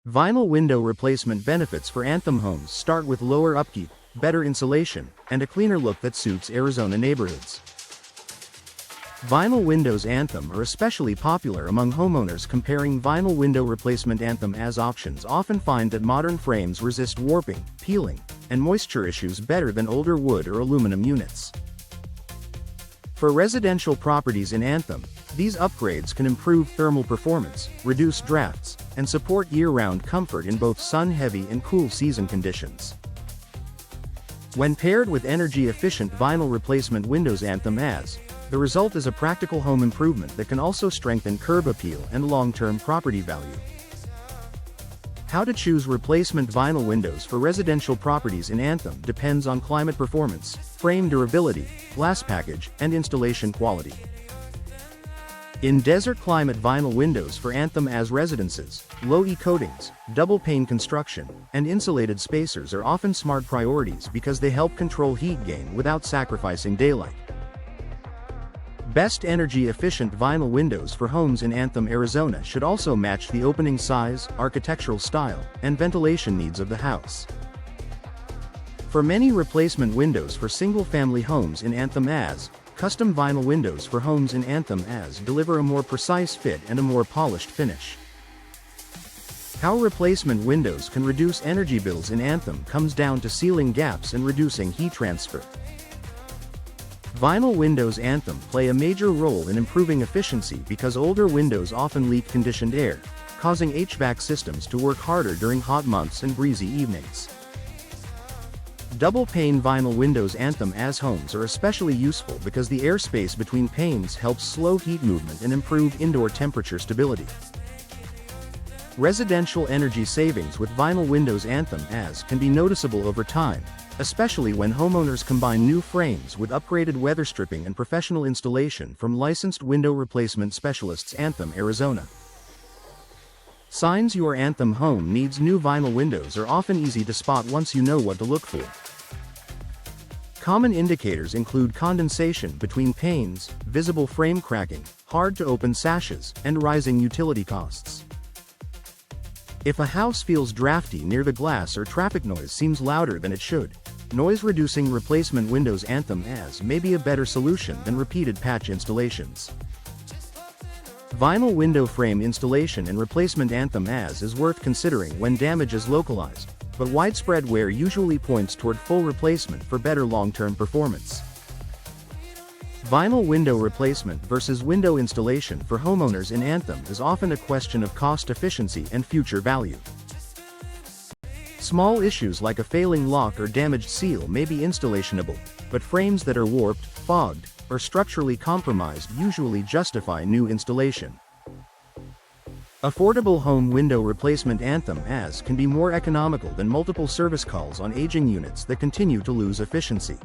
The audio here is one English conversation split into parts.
Vinyl window replacement benefits for Anthem homes start with lower upkeep, better insulation, and a cleaner look that suits Arizona neighborhoods. Vinyl windows Anthem are especially popular among homeowners comparing vinyl window replacement Anthem AZ options often find that modern frames resist warping, peeling, and moisture issues better than older wood or aluminum units. For residential properties in Anthem, these upgrades can improve thermal performance, reduce drafts, and support year-round comfort in both sun-heavy and cool season conditions. When paired with energy-efficient vinyl replacement windows Anthem AZ, the result is a practical home improvement that can also strengthen curb appeal and long-term property value. How to choose replacement vinyl windows for residential properties in Anthem depends on climate performance, frame durability, glass package, and installation quality. In desert climate, vinyl windows for Anthem AZ residences, low-E coatings, double pane construction, and insulated spacers are often smart priorities because they help control heat gain without sacrificing daylight. Best energy-efficient vinyl windows for homes in Anthem, Arizona should also match the opening size, architectural style, and ventilation needs of the house. For many replacement windows for single-family homes in Anthem AZ, custom vinyl windows for homes in Anthem AZ deliver a more precise fit and a more polished finish. How replacement windows can reduce energy bills in Anthem comes down to sealing gaps and reducing heat transfer. Vinyl windows Anthem play a major role in improving efficiency because older windows often leak conditioned air, causing HVAC systems to work harder during hot months and breezy evenings. Double-pane vinyl windows Anthem AZ homes are especially useful because the airspace between panes helps slow heat movement and improve indoor temperature stability. Residential energy savings with vinyl windows Anthem AZ can be noticeable over time, especially when homeowners combine new frames with upgraded weather stripping and professional installation from licensed window replacement specialists. Anthem Arizona. Signs your Anthem home needs new vinyl windows are often easy to spot once you know what to look for. Common indicators include condensation between panes, visible frame cracking, hard-to-open sashes, and rising utility costs. If a house feels drafty near the glass or traffic noise seems louder than it should, noise-reducing replacement windows Anthem AZ may be a better solution than repeated patch installations. Vinyl window frame installation and replacement Anthem AZ is worth considering when damage is localized, but widespread wear usually points toward full replacement for better long-term performance. Vinyl window replacement versus window installation for homeowners in Anthem is often a question of cost efficiency and future value. Small issues like a failing lock or damaged seal may be installationable, but frames that are warped, fogged, or structurally compromised usually justify new installation. Affordable home window replacement Anthem AZ can be more economical than multiple service calls on aging units that continue to lose efficiency.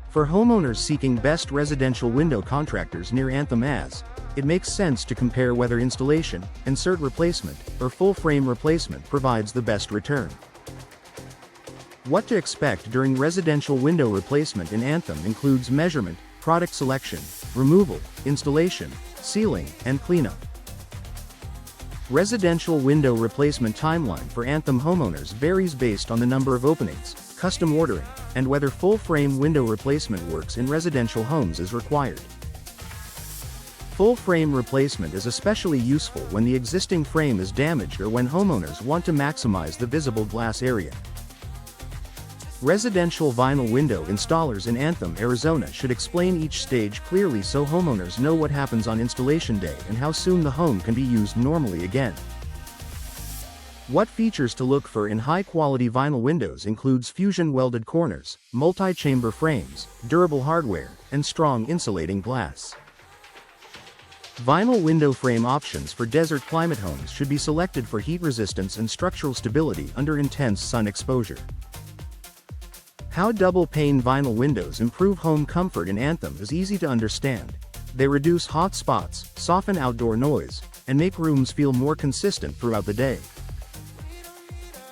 For homeowners seeking best residential window contractors near Anthem AZ, it makes sense to compare whether installation, insert replacement, or full frame replacement provides the best return. What to expect during residential window replacement in Anthem includes measurement, product selection, removal, installation, sealing, and cleanup. Residential window replacement timeline for Anthem homeowners varies based on the number of openings, custom ordering, and whether full-frame window replacement works in residential homes is required. Full-frame replacement is especially useful when the existing frame is damaged or when homeowners want to maximize the visible glass area. Residential vinyl window installers in Anthem, Arizona should explain each stage clearly so homeowners know what happens on installation day and how soon the home can be used normally again. What features to look for in high-quality vinyl windows includes fusion-welded corners, multi-chamber frames, durable hardware, and strong insulating glass. Vinyl window frame options for desert climate homes should be selected for heat resistance and structural stability under intense sun exposure. How double-pane vinyl windows improve home comfort in Anthem is easy to understand. They reduce hot spots, soften outdoor noise, and make rooms feel more consistent throughout the day.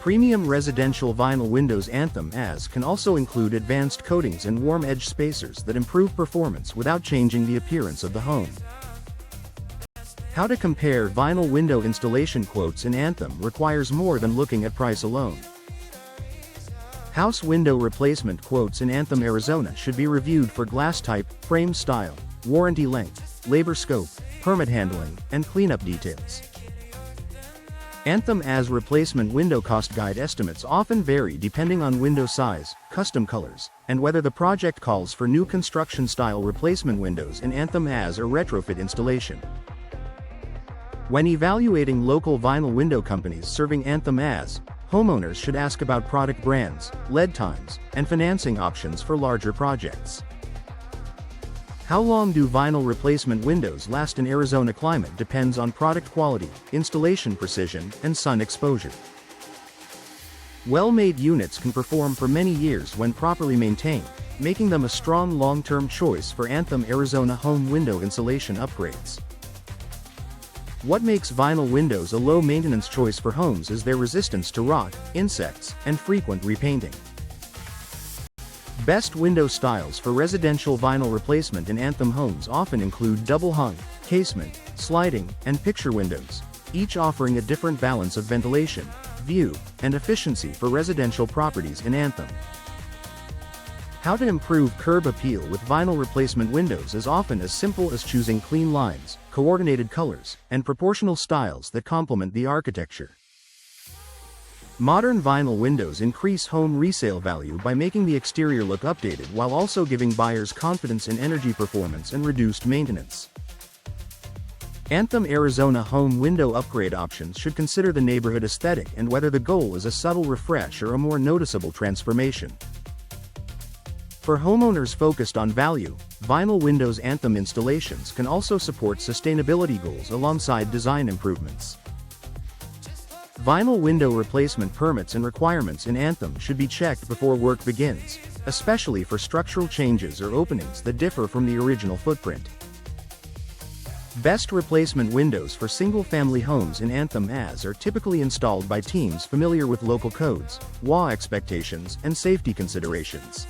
Premium residential vinyl windows Anthem AZ can also include advanced coatings and warm edge spacers that improve performance without changing the appearance of the home. How to compare vinyl window installation quotes in Anthem requires more than looking at price alone. House window replacement quotes in Anthem Arizona should be reviewed for glass type, frame style, warranty length, labor scope, permit handling, and cleanup details. Anthem AZ replacement window cost guide estimates often vary depending on window size, custom colors, and whether the project calls for new construction style replacement windows in Anthem AZ or retrofit installation. When evaluating local vinyl window companies serving Anthem AZ, homeowners should ask about product brands, lead times, and financing options for larger projects. How long do vinyl replacement windows last in Arizona climate depends on product quality, installation precision, and sun exposure. Well-made units can perform for many years when properly maintained, making them a strong long-term choice for Anthem Arizona home window insulation upgrades. What makes vinyl windows a low-maintenance choice for homes is their resistance to rot, insects, and frequent repainting. Best window styles for residential vinyl replacement in Anthem homes often include double-hung, casement, sliding, and picture windows, each offering a different balance of ventilation, view, and efficiency for residential properties in Anthem. How to improve curb appeal with vinyl replacement windows is often as simple as choosing clean lines, coordinated colors, and proportional styles that complement the architecture. Modern vinyl windows increase home resale value by making the exterior look updated while also giving buyers confidence in energy performance and reduced maintenance. Anthem Arizona home window upgrade options should consider the neighborhood aesthetic and whether the goal is a subtle refresh or a more noticeable transformation. For homeowners focused on value, vinyl windows Anthem installations can also support sustainability goals alongside design improvements. Vinyl window replacement permits and requirements in Anthem should be checked before work begins, especially for structural changes or openings that differ from the original footprint. Best replacement windows for single-family homes in Anthem AZ are typically installed by teams familiar with local codes, WA expectations, and safety considerations.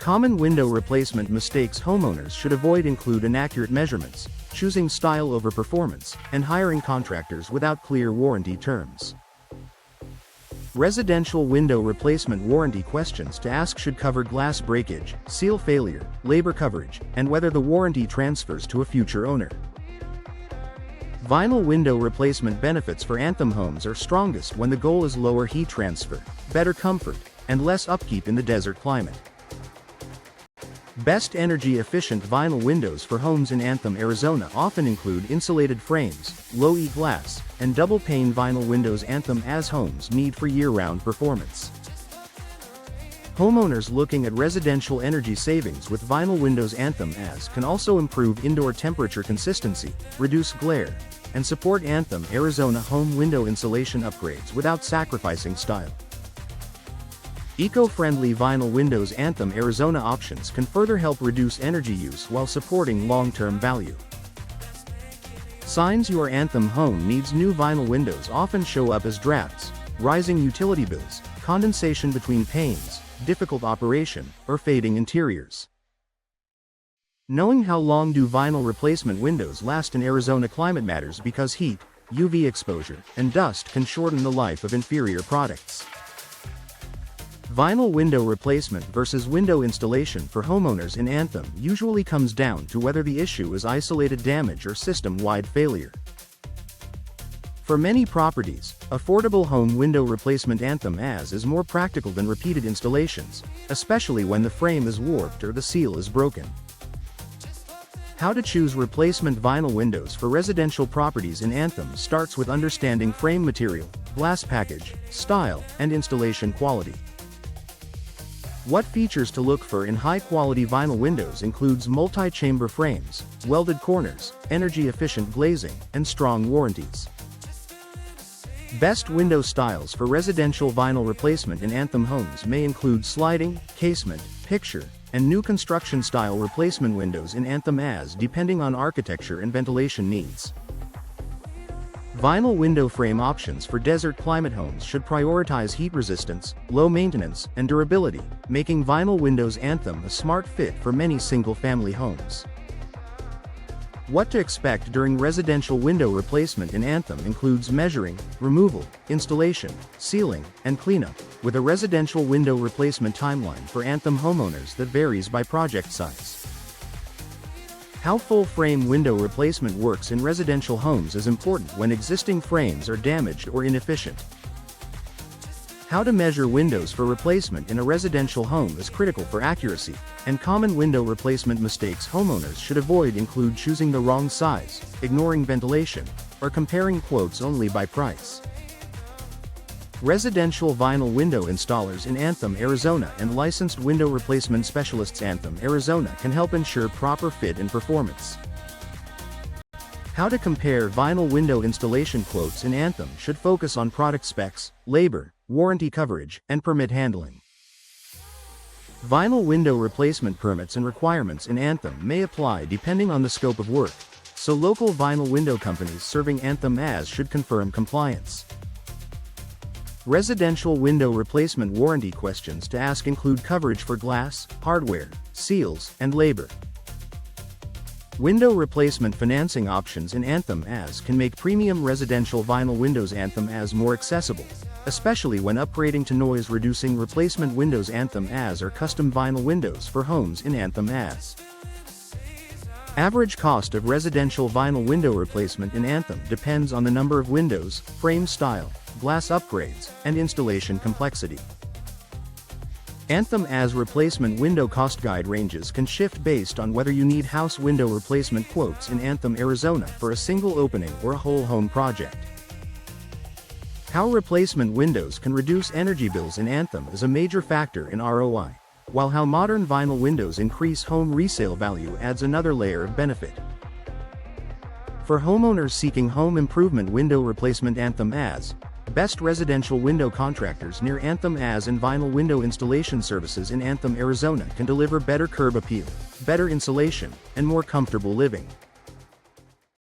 Common window replacement mistakes homeowners should avoid include inaccurate measurements, choosing style over performance, and hiring contractors without clear warranty terms. Residential window replacement warranty questions to ask should cover glass breakage, seal failure, labor coverage, and whether the warranty transfers to a future owner. Vinyl window replacement benefits for Anthem homes are strongest when the goal is lower heat transfer, better comfort, and less upkeep in the desert climate. Best energy-efficient vinyl windows for homes in Anthem Arizona often include insulated frames, low-E glass, and double-pane vinyl windows Anthem AZ homes need for year-round performance. Homeowners looking at residential energy savings with vinyl windows Anthem AZ can also improve indoor temperature consistency, reduce glare, and support Anthem Arizona home window insulation upgrades without sacrificing style. Eco-friendly vinyl windows Anthem Arizona options can further help reduce energy use while supporting long-term value. Signs your Anthem home needs new vinyl windows often show up as drafts, rising utility bills, condensation between panes, difficult operation, or fading interiors. Knowing how long do vinyl replacement windows last in Arizona climate matters because heat, UV exposure, and dust can shorten the life of inferior products. Vinyl window replacement versus window installation for homeowners in Anthem usually comes down to whether the issue is isolated damage or system-wide failure. For many properties, affordable home window replacement Anthem AZ is more practical than repeated installations, especially when the frame is warped or the seal is broken. How to choose replacement vinyl windows for residential properties in Anthem starts with understanding frame material, glass package, style, and installation quality. What features to look for in high-quality vinyl windows includes multi-chamber frames, welded corners, energy-efficient glazing, and strong warranties. Best window styles for residential vinyl replacement in Anthem homes may include sliding, casement, picture, and new construction-style replacement windows in Anthem AZ depending on architecture and ventilation needs. Vinyl window frame options for desert climate homes should prioritize heat resistance, low maintenance, and durability, making vinyl windows Anthem a smart fit for many single-family homes. What to expect during residential window replacement in Anthem includes measuring, removal, installation, sealing, and cleanup, with a residential window replacement timeline for Anthem homeowners that varies by project size. How full-frame window replacement works in residential homes is important when existing frames are damaged or inefficient. How to measure windows for replacement in a residential home is critical for accuracy, and common window replacement mistakes homeowners should avoid include choosing the wrong size, ignoring ventilation, or comparing quotes only by price. Residential vinyl window installers in Anthem Arizona and licensed window replacement specialists Anthem Arizona can help ensure proper fit and performance. How to compare vinyl window installation quotes in Anthem should focus on product specs, labor, warranty coverage, and permit handling. Vinyl window replacement permits and requirements in Anthem may apply depending on the scope of work, so local vinyl window companies serving Anthem AZ should confirm compliance. Residential window replacement warranty questions to ask include coverage for glass, hardware, seals, and labor. Window replacement financing options in Anthem AZ can make premium residential vinyl windows Anthem AZ more accessible, especially when upgrading to noise-reducing replacement windows Anthem AZ or custom vinyl windows for homes in Anthem AZ. Average cost of residential vinyl window replacement in Anthem depends on the number of windows, frame style, glass upgrades, and installation complexity. Anthem AZ replacement window cost guide ranges can shift based on whether you need house window replacement quotes in Anthem Arizona for a single opening or a whole home project. How replacement windows can reduce energy bills in Anthem is a major factor in ROI, while how modern vinyl windows increase home resale value adds another layer of benefit. For homeowners seeking home improvement window replacement Anthem AZ, best residential window contractors near Anthem AZ and vinyl window installation services in Anthem Arizona can deliver better curb appeal, better insulation, and more comfortable living.